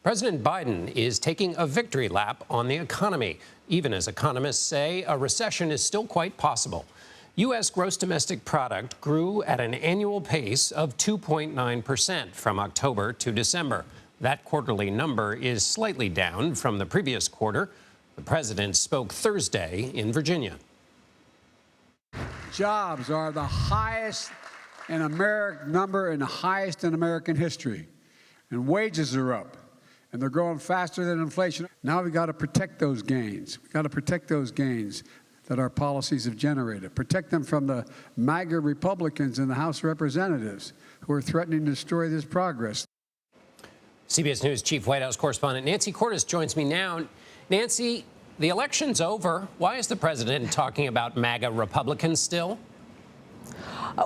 President Biden is taking a victory lap on the economy, even as economists say a recession is still quite possible. U.S. gross domestic product grew at an annual pace of 2.9% from October to December. That quarterly number is slightly down from the previous quarter. The president spoke Thursday in Virginia. Jobs are the highest in American number and the highest in American history. And wages are up. And they're growing faster than inflation. Now we've got to protect those gains. We've got to protect those gains that our policies have generated. Protect them from the MAGA Republicans in the House of Representatives who are threatening to destroy this progress. CBS News Chief White House correspondent Nancy Cordes joins me now. Nancy, the election's over. Why is the president talking about MAGA Republicans still?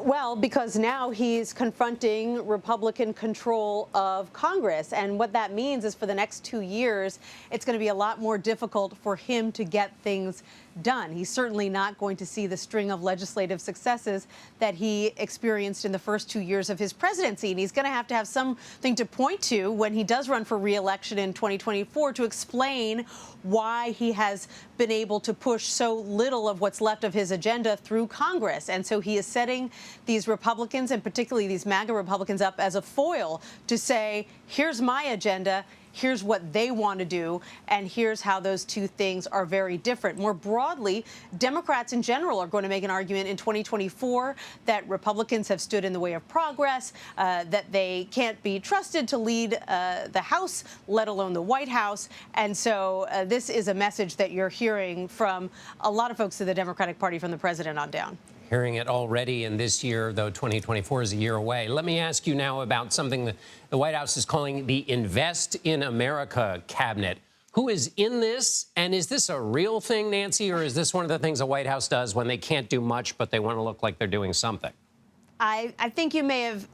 Well, because now he's confronting Republican control of Congress. And what that means is for the next 2 years, it's going to be a lot more difficult for him to get things done. He's certainly not going to see the string of legislative successes that he experienced in the first 2 years of his presidency. And he's going to have something to point to when he does run for re-election in 2024 to explain why he has been able to push so little of what's left of his agenda through Congress. And so he is setting these Republicans, and particularly these MAGA Republicans, up as a foil to say, here's my agenda, here's what they want to do, and here's how those two things are very different. More broadly, Democrats in general are going to make an argument in 2024 that Republicans have stood in the way of progress, that they can't be trusted to lead the House, let alone the White House. And so this is a message that you're hearing from a lot of folks in the Democratic Party, from the president on down. Hearing it already in this year, though 2024 is a year away. Let me ask you now about something that the White House is calling the Invest in America cabinet. Who is in this? And is this a real thing, Nancy, or is this one of the things the White House does when they can't do much, but they want to look like they're doing something? I think you may have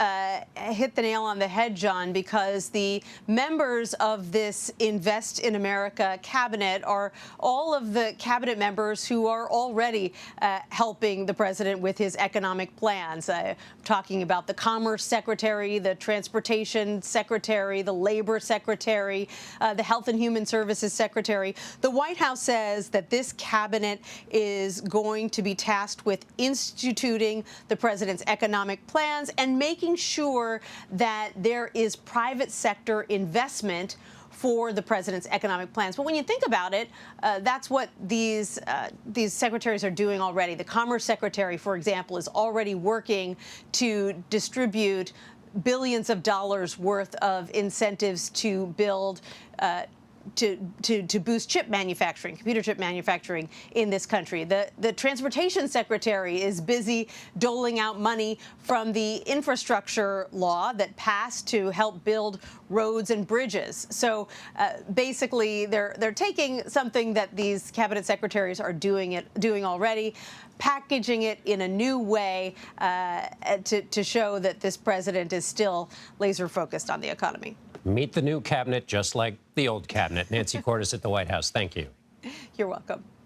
hit the nail on the head, John, because the members of this Invest in America cabinet are all of the cabinet members who are already helping the president with his economic plans. I'm talking about the Commerce Secretary, the Transportation Secretary, the Labor Secretary, the Health and Human Services Secretary. The White House says that this cabinet is going to be tasked with instituting the president's economic plans and making sure that there is private sector investment for the president's economic plans. But when you think about it, that's what these secretaries are doing already. The Commerce Secretary, for example, is already working to distribute billions of dollars worth of incentives to build to boost chip manufacturing, computer chip manufacturing in this country. The Transportation Secretary is busy doling out money from the infrastructure law that passed to help build roads and bridges. So basically, they're taking something that these cabinet secretaries are doing already, packaging it in a new way to show that this president is still laser focused on the economy. Meet the new cabinet just like the old cabinet. Nancy Cordes at the White House. Thank you. You're welcome.